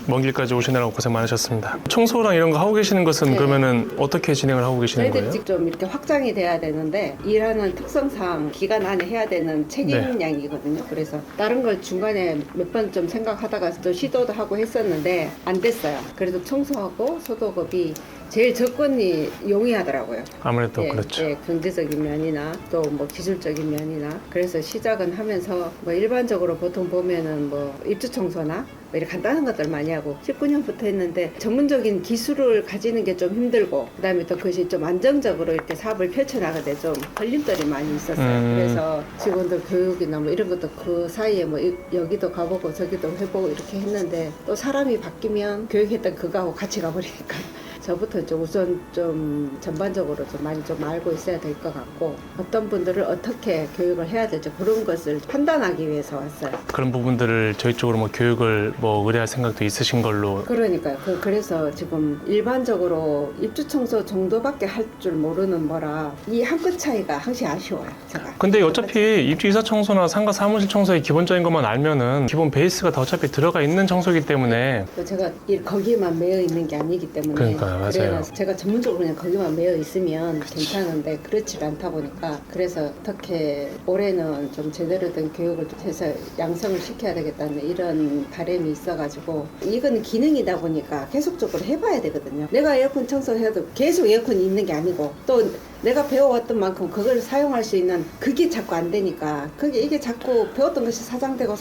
먼 길까지 오시느라고 고생 많으셨습니다. 청소랑 이런 거 하고 계시는 것은 네. 그러면은 어떻게 진행을 하고 계시는 거예요? 저희들이 좀 이렇게 확장이 돼야 되는데 일하는 특성상 기간 안에 해야 되는 책임량이거든요. 그래서 다른 걸 중간에 몇 번 좀 생각하다가 또 시도도 하고 했었는데 안 됐어요. 그래도 청소하고 소독업이 제일 접근이 용이하더라고요. 아무래도 예, 그렇죠. 예, 경제적인 면이나 또 뭐 기술적인 면이나 그래서 시작은 하면서 뭐 일반적으로 보통 보면은 뭐 입주 청소나 뭐 이렇게 간단한 것들 많이 하고 19년부터 했는데 전문적인 기술을 가지는 게 좀 힘들고 그다음에 또 그것이 좀 안정적으로 이렇게 사업을 펼쳐나가는데 좀 걸림돌이 많이 있었어요. 그래서 직원들 교육이나 뭐 이런 것도 그 사이에 뭐 여기도 가보고 저기도 해보고 이렇게 했는데 또 사람이 바뀌면 교육했던 그거하고 같이 가버리니까 저부터 좀 우선 좀 전반적으로 좀 많이 좀 알고 있어야 될 것 같고 어떤 분들을 어떻게 교육을 해야 될지 그런 것을 판단하기 위해서 왔어요. 그런 부분들을 저희 쪽으로 뭐 교육을 뭐 의뢰할 생각도 있으신 걸로. 그러니까요. 그래서 지금 일반적으로 입주 청소 정도밖에 할 줄 모르는 거라 이 한 끗 차이가 항상 아쉬워요. 제가. 근데 어차피 입주 이사 청소나 상가 사무실 청소의 기본적인 것만 알면은 기본 베이스가 다 어차피 들어가 있는 청소이기 때문에. 또 제가 거기에만 매여 있는 게 아니기 때문에 그러니까요, 맞아요. 그래서 제가 전문적으로 그냥 거기만 매여 있으면 괜찮은데 그렇지 않다 보니까 그래서 어떻게 올해는 좀 제대로 된 교육을 해서 양성을 시켜야 되겠다는 이런 바람이 있어가지고 이건 기능이다 보니까 계속적으로 해봐야 되거든요. 내가 에어컨 청소해도 계속 에어컨이 있는 게 아니고 또 내가 배워왔던 만큼 그걸 사용할 수 있는 그게 자꾸 안 되니까 이게 자꾸 배웠던 것이 사장되고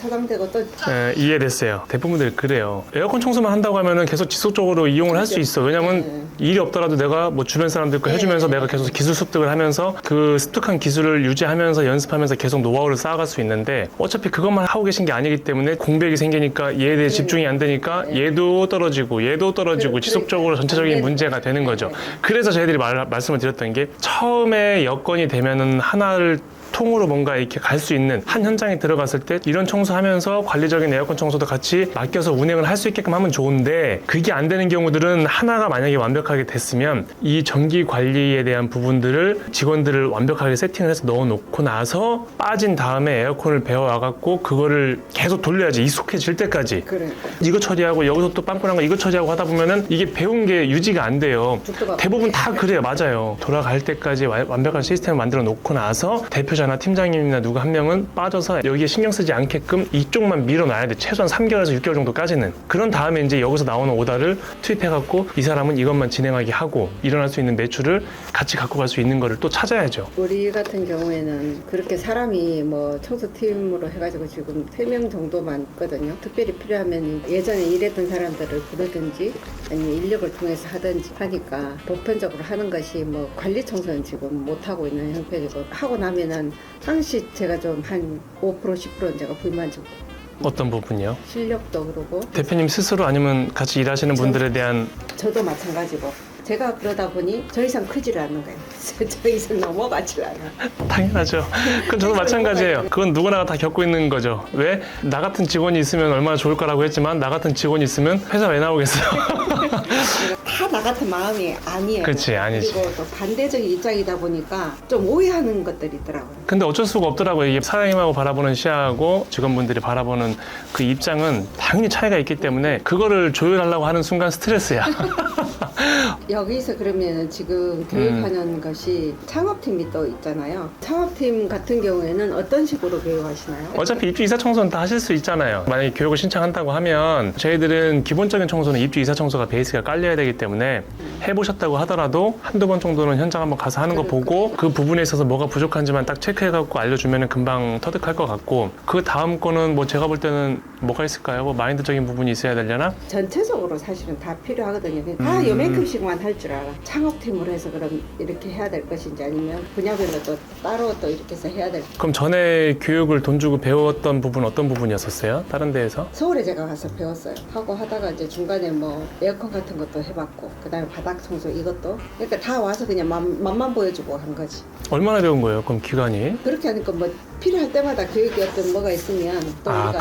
또 네, 이해됐어요. 대부분들이 그래요. 에어컨 청소만 한다고 하면은 계속 지속적으로 이용을 할 수 있어. 왜냐면 일이 없더라도 내가 뭐 주변 사람들 거 해주면서 내가 계속 기술 습득을 하면서 그 습득한 기술을 유지하면서 연습하면서 계속 노하우를 쌓아갈 수 있는데 어차피 그것만 하고 계신 게 아니기 때문에 공백이 생기니까 얘에 대해 집중이 안 되니까 얘도 떨어지고 지속적으로 전체적인 문제가 되는 거죠. 그래서 저희들이 말씀을 드렸던 게 처음에 여건이 되면은 하나를 통으로 뭔가 이렇게 갈 수 있는 한 현장에 들어갔을 때 이런 청소하면서 관리적인 에어컨 청소도 같이 맡겨서 운행을 할 수 있게끔 하면 좋은데 그게 안 되는 경우들은 하나가 만약에 완벽하게 됐으면 이 전기 관리에 대한 부분들을 직원들을 완벽하게 세팅을 해서 넣어놓고 나서 빠진 다음에 에어컨을 배워와갖고 그거를 계속 돌려야지 익숙해질 때까지. 그래. 이거 처리하고 여기서 또 빵꾸난 거 이거 처리하고 하다 보면은 이게 배운 게 유지가 안 돼요. 대부분 다 그래요. 맞아요. 돌아갈 때까지 완벽한 시스템을 만들어 놓고 나서 대표자나 팀장님이나 누가 한 명은 빠져서 여기에 신경 쓰지 않게끔 이쪽만 밀어놔야 돼. 최소한 3개월에서 6개월 정도까지는. 그런 다음에 이제 여기서 나오는 오다를 투입해갖고 이 사람은 이것만 진행하게 하고 일어날 수 있는 매출을 같이 갖고 갈 수 있는 거를 또 찾아야죠. 우리 같은 경우에는 그렇게 사람이 뭐 청소팀으로 해가지고 지금 3명 정도만 있거든요. 특별히 필요하면 예전에 일했던 사람들을 부르든지 아니면 인력을 통해서 하든지 하니까 보편적으로 하는 것이 뭐 관리 청소는 지금 못하고 있는 형편이고 하고 나면은 항시 제가 좀 한 5% 10%는 제가 불만족. 어떤 부분이요? 실력도 그러고 대표님 스스로 아니면 같이 일하시는 분들에 대한. 저도 마찬가지고 제가 그러다 보니 더 이상 크지를 않는 거예요. 더 이상 넘어가지를 않아요. 당연하죠. 그건 저도 마찬가지예요. 그건 누구나 다 겪고 있는 거죠. 왜? 나 같은 직원이 있으면 얼마나 좋을 거라고 했지만 나 같은 직원이 있으면 회사 왜 나오겠어요? 다 나 같은 마음이 아니에요. 그렇지, 아니지. 그리고 또 반대적인 입장이다 보니까 좀 오해하는 것들이 있더라고요. 근데 어쩔 수가 없더라고요. 이게 사장님하고 바라보는 시야하고 직원분들이 바라보는 그 입장은 당연히 차이가 있기 때문에 그거를 조율하려고 하는 순간 스트레스야. 여기서 그러면 지금 교육하는 것이 창업팀이 또 있잖아요. 창업팀 같은 경우에는 어떤 식으로 교육하시나요? 어차피 입주 이사 청소는 다 하실 수 있잖아요. 만약에 교육을 신청한다고 하면 저희들은 기본적인 청소는 입주 이사 청소가 베이스가 깔려야 되기 때문에 해보셨다고 하더라도 한두 번 정도는 현장 한번 가서 하는 거 보고 그 부분에 있어서 뭐가 부족한지만 딱 체크해갖고 알려주면 금방 터득할 것 같고 그 다음 거는 뭐 제가 볼 때는 뭐가 있을까요? 뭐 마인드적인 부분이 있어야 되려나? 전체적으로 사실은 다 필요하거든요. 다 요만큼씩만 할 줄 알아. 창업팀으로 해서 그럼 이렇게 해야 될 것인지 아니면 분야별로 또 따로 또 이렇게 해서 해야 될. 그럼 전에 교육을 돈 주고 배웠던 부분 어떤 부분이었었어요? 다른 데에서? 서울에 제가 가서 배웠어요. 하고 하다가 이제 중간에 뭐 에어컨 같은 것도 해봤고 그다음에 바닥 청소 이것도 그러니까 다 와서 그냥 맛만 보여주고 한 거지. 얼마나 배운 거예요? 그럼 기간이? 그렇게 하니까 뭐 필요할 때마다 교육이 어떤 뭐가 있으면 또 우리가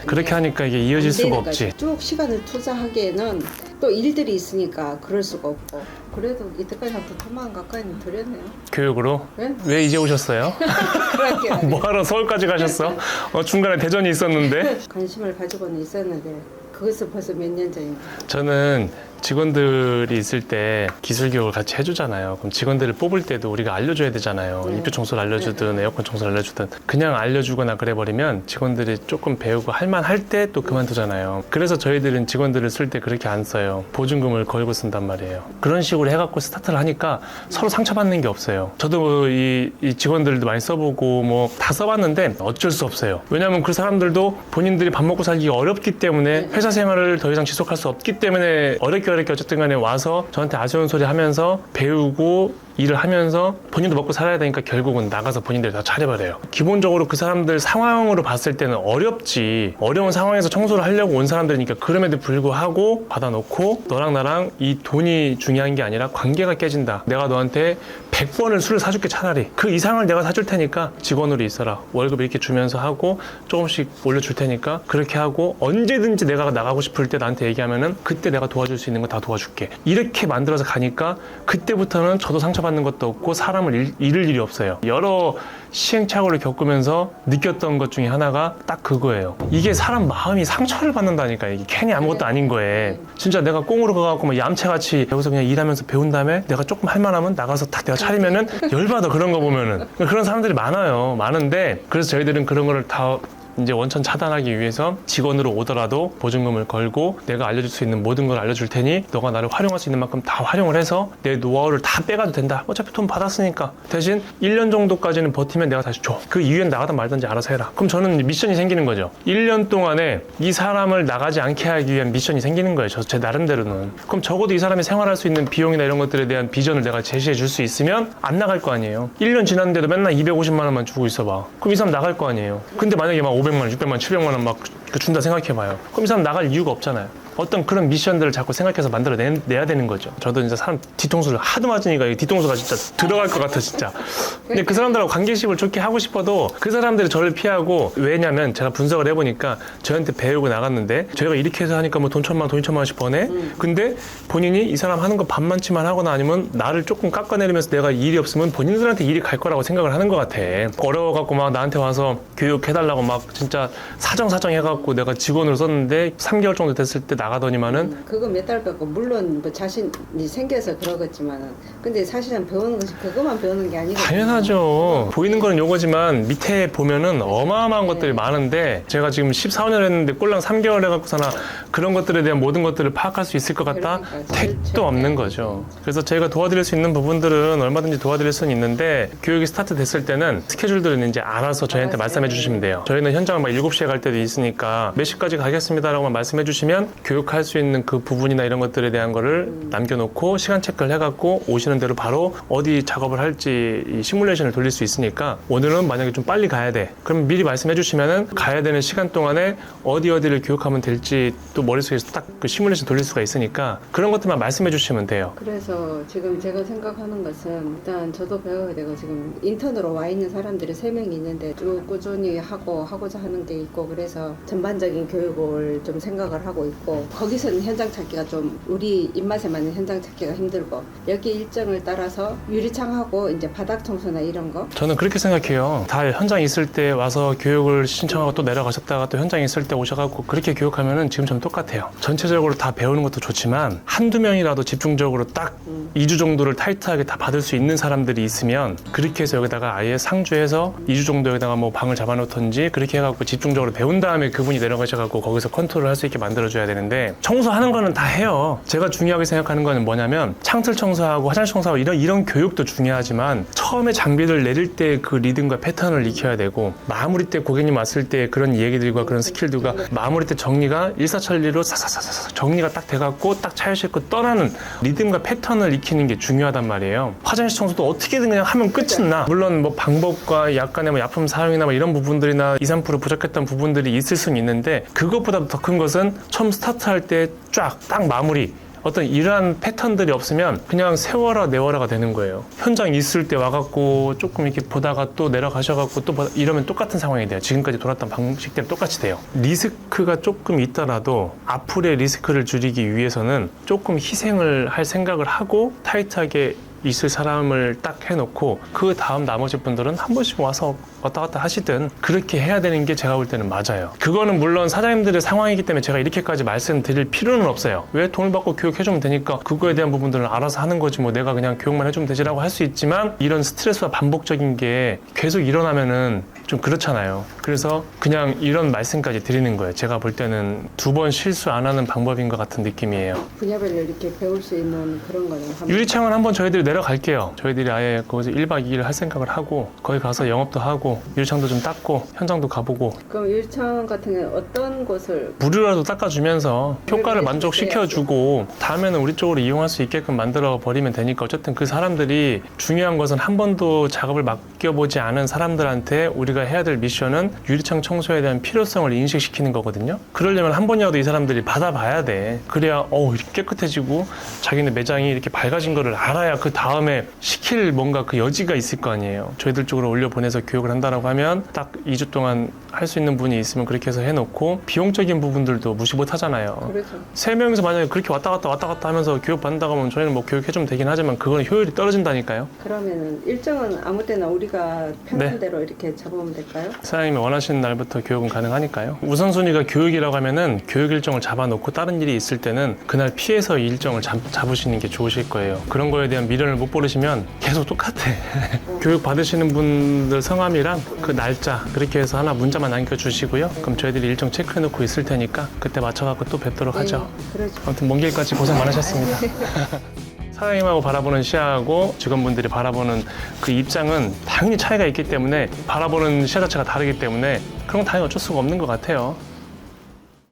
그렇게 하니까 이게 이어질 수가 없지. 쭉 시간을 투자하기에는 또 일들이 있으니까 그럴 수가 없고 그래도 이때까지 한 2만 원 가까이는 들였네요. 교육으로? 네? 왜 이제 오셨어요? 그럴게요. 뭐하러 서울까지 가셨어? 중간에 대전이 있었는데. 관심을 가지고는 있었는데 그것은 벌써 몇 년 전인가. 저는 직원들이 있을 때 기술 교육을 같이 해주잖아요. 그럼 직원들을 뽑을 때도 우리가 알려줘야 되잖아요. 입주 청소를 알려주든 에어컨 청소를 알려주든 그냥 알려주거나 그래버리면 직원들이 조금 배우고 할만할 때 또 그만두잖아요. 그래서 저희들은 직원들을 쓸 때 그렇게 안 써요. 보증금을 걸고 쓴단 말이에요. 그런 식으로 해갖고 스타트를 하니까 서로 상처받는 게 없어요. 저도 이 직원들도 많이 써보고 뭐 다 써봤는데 어쩔 수 없어요. 왜냐하면 그 사람들도 본인들이 밥 먹고 살기가 어렵기 때문에 회사 생활을 더 이상 지속할 수 없기 때문에 어렵게 어쨌든 간에 와서 저한테 아쉬운 소리 하면서 배우고 일을 하면서 본인도 먹고 살아야 되니까 결국은 나가서 본인들이 다 차려버려요. 기본적으로 그 사람들 상황으로 봤을 때는 어렵지. 어려운 상황에서 청소를 하려고 온 사람들이니까 그럼에도 불구하고 받아놓고 너랑 나랑 이 돈이 중요한 게 아니라 관계가 깨진다. 내가 너한테 100번을 술을 사줄게 차라리. 그 이상을 내가 사줄 테니까 직원으로 있어라. 월급 이렇게 주면서 하고 조금씩 올려줄 테니까 그렇게 하고 언제든지 내가 나가고 싶을 때 나한테 얘기하면은 그때 내가 도와줄 수 있는 거 다 도와줄게. 이렇게 만들어서 가니까 그때부터는 저도 상처받는 것도 없고 사람을 잃을 일이 없어요. 여러 시행착오를 겪으면서 느꼈던 것 중에 하나가 딱 그거예요. 이게 사람 마음이 상처를 받는다니까. 이게 괜히 아무것도 아닌 거예요. 진짜 내가 꽁으로 가갖고 막 얌체같이 여기서 그냥 일하면서 배운 다음에 내가 조금 할만하면 나가서 딱 내가 차리면은 열받아. 그런 거 보면은. 그런 사람들이 많아요. 많은데 그래서 저희들은 그런 거를 다 이제 원천 차단하기 위해서 직원으로 오더라도 보증금을 걸고 내가 알려줄 수 있는 모든 걸 알려줄 테니 너가 나를 활용할 수 있는 만큼 다 활용을 해서 내 노하우를 다 빼가도 된다. 어차피 돈 받았으니까. 대신 1년 정도까지는 버티면 내가 다시 줘. 그 이후엔 나가든 말든지 알아서 해라. 그럼 저는 미션이 생기는 거죠. 1년 동안에 이 사람을 나가지 않게 하기 위한 미션이 생기는 거예요. 제 나름대로는. 그럼 적어도 이 사람이 생활할 수 있는 비용이나 이런 것들에 대한 비전을 내가 제시해 줄 수 있으면 안 나갈 거 아니에요. 1년 지났는데도 맨날 250만 원만 주고 있어봐. 그럼 이 사람 나갈 거 아니에요. 근데 만약에 막 500만 원, 600만 원, 700만 원 막 준다 생각해봐요. 그럼 이 사람 나갈 이유가 없잖아요. 어떤 그런 미션들을 자꾸 생각해서 만들어내야 되는 거죠. 저도 이제 사람 뒤통수를 하도 맞으니까 이 뒤통수가 진짜 들어갈 것 같아 진짜. 근데 그 사람들하고 관계식을 좋게 하고 싶어도 그 사람들이 저를 피하고, 왜냐면 제가 분석을 해보니까 저한테 배우고 나갔는데 저희가 이렇게 해서 하니까 뭐 돈 1,000만 원, 돈 2,000만 원씩 버네? 근데 본인이 이 사람 하는 거 반만치만 하거나 아니면 나를 조금 깎아내리면서 내가 일이 없으면 본인들한테 일이 갈 거라고 생각을 하는 것 같아. 어려워갖고 막 나한테 와서 교육해달라고 막 진짜 사정 해갖고 내가 직원으로 썼는데 3개월 정도 됐을 때 나가더니만은 그거 몇 달 뺏고 물론 뭐 자신이 생겨서 그러겠지만은 근데 사실은 배우는 것이 그것만 배우는 게 아니거든요. 당연하죠. 보이는 거는 요거지만 밑에 보면은 어마어마한 것들이 많은데 제가 지금 14년 했는데 꼴랑 3개월 해갖고서나 그런 것들에 대한 모든 것들을 파악할 수 있을 것 같다? 그러니까 택도 없는 거죠. 그래서 제가 도와드릴 수 있는 부분들은 얼마든지 도와드릴 수는 있는데 교육이 스타트 됐을 때는 스케줄들은 이제 알아서 저희한테 말씀해 주시면 돼요. 저희는 현장을 막 7시에 갈 때도 있으니까 몇 시까지 가겠습니다라고만 말씀해 주시면 교육할 수 있는 그 부분이나 이런 것들에 대한 거를 남겨놓고 시간 체크를 해갖고 오시는 대로 바로 어디 작업을 할지 이 시뮬레이션을 돌릴 수 있으니까 오늘은 만약에 좀 빨리 가야 돼. 그럼 미리 말씀해 주시면은 가야 되는 시간 동안에 어디를 교육하면 될지 또 머릿속에서 딱 그 시뮬레이션 돌릴 수가 있으니까 그런 것들만 말씀해 주시면 돼요. 그래서 지금 제가 생각하는 것은 일단 저도 배워야 되고 지금 인턴으로 와 있는 사람들이 3명이 있는데 쭉 꾸준히 하고자 하는 게 있고 그래서 전반적인 교육을 좀 생각을 하고 있고 거기서는 현장 찾기가 좀 우리 입맛에 맞는 현장 찾기가 힘들고 여기 일정을 따라서 유리창하고 이제 바닥 청소나 이런 거 저는 그렇게 생각해요. 다 현장에 있을 때 와서 교육을 신청하고 또 내려가셨다가 또 현장에 있을 때 오셔갖고 그렇게 교육하면은 지금처럼 똑같아요. 전체적으로 다 배우는 것도 좋지만 한두 명이라도 집중적으로 딱 2주 정도를 타이트하게 다 받을 수 있는 사람들이 있으면 그렇게 해서 여기다가 아예 상주해서 2주 정도 여기다가 뭐 방을 잡아놓던지 그렇게 해갖고 집중적으로 배운 다음에 그분이 내려가셔갖고 거기서 컨트롤 할 수 있게 만들어줘야 되는데 청소하는 거는 다 해요. 제가 중요하게 생각하는 거는 뭐냐면 창틀 청소하고 화장실 청소하고 이런 교육도 중요하지만 처음에 장비를 내릴 때 그 리듬과 패턴을 익혀야 되고 마무리 때 고객님 왔을 때 그런 얘기들과 그런 스킬들과 마무리 때 정리가 일사천리로 사사사사 정리가 딱 돼갖고 딱 차에 싣고 떠나는 리듬과 패턴을 익히는 게 중요하단 말이에요. 화장실 청소도 어떻게든 그냥 하면 끝은 나. 물론 뭐 방법과 약간의 뭐 약품 사용이나 뭐 이런 부분들이나 2~3% 부족했던 부분들이 있을 수는 있는데 그것보다 더 큰 것은 처음 스타트할 때 쫙 딱 마무리 어떤 이러한 패턴들이 없으면 그냥 세워라 내워라가 되는 거예요. 현장 있을 때 와갖고 조금 이렇게 보다가 또 내려가셔갖고 또 이러면 똑같은 상황이 돼요. 지금까지 돌았던 방식대로 똑같이 돼요. 리스크가 조금 있더라도 앞으로의 리스크를 줄이기 위해서는 조금 희생을 할 생각을 하고 타이트하게 있을 사람을 딱 해놓고 그 다음 나머지 분들은 한 번씩 와서 왔다 갔다 하시든 그렇게 해야 되는 게 제가 볼 때는 맞아요. 그거는 물론 사장님들의 상황이기 때문에 제가 이렇게까지 말씀드릴 필요는 없어요. 왜 돈을 받고 교육해주면 되니까 그거에 대한 부분들은 알아서 하는 거지 뭐 내가 그냥 교육만 해주면 되지라고 할 수 있지만 이런 스트레스와 반복적인 게 계속 일어나면은 좀 그렇잖아요. 그래서 그냥 이런 말씀까지 드리는 거예요. 제가 볼 때는 2번 실수 안 하는 방법인 것 같은 느낌이에요. 분야별로 이렇게 배울 수 있는 그런 거는 한번 유리창은 한번 저희들이 내려갈게요. 저희들이 아예 거기서 1박 2일 할 생각을 하고 거기 가서 영업도 하고 유리창도 좀 닦고 현장도 가보고 그럼 유리창 같은 경우는 어떤 곳을 무료라도 닦아주면서 효과를 만족시켜주고 다음에는 우리 쪽으로 이용할 수 있게끔 만들어 버리면 되니까 어쨌든 그 사람들이 중요한 것은 한 번도 작업을 맡겨보지 않은 사람들한테 우리가 해야 될 미션은 유리창 청소에 대한 필요성을 인식시키는 거거든요. 그러려면 한 번이라도 이 사람들이 받아봐야 돼. 그래야 이렇게 깨끗해지고 자기네 매장이 이렇게 밝아진 거를 알아야 그 다음에 시킬 뭔가 그 여지가 있을 거 아니에요. 저희들 쪽으로 올려보내서 교육을 한다라고 하면 딱 2주 동안 할 수 있는 분이 있으면 그렇게 해서 해놓고 비용적인 부분들도 무시 못 하잖아요. 그렇죠. 3명이서 만약에 그렇게 왔다 갔다 하면서 교육 받는다고 하면 저희는 뭐 교육해주면 되긴 하지만 그거는 효율이 떨어진다니까요. 그러면은 일정은 아무 때나 우리가 편한 네. 대로 이렇게 잡으면 될까요? 사장님이 원하시는 날부터 교육은 가능하니까요. 우선순위가 교육이라고 하면은 교육 일정을 잡아놓고 다른 일이 있을 때는 그날 피해서 이 일정을 잡으시는 게 좋으실 거예요. 그런 거에 대한 미련을 못 버리시면 계속 똑같아. 교육 받으시는 분들 성함이랑 그 날짜 그렇게 해서 하나 문자만 남겨주시고요. 그럼 저희들이 일정 체크해놓고 있을 테니까 그때 맞춰갖고 또 뵙도록 하죠. 그렇죠. 아무튼 먼 길까지 고생 많으셨습니다. 사장님하고 바라보는 시야하고 직원분들이 바라보는 그 입장은 당연히 차이가 있기 때문에 바라보는 시야 자체가 다르기 때문에 그런 건 당연히 어쩔 수가 없는 것 같아요.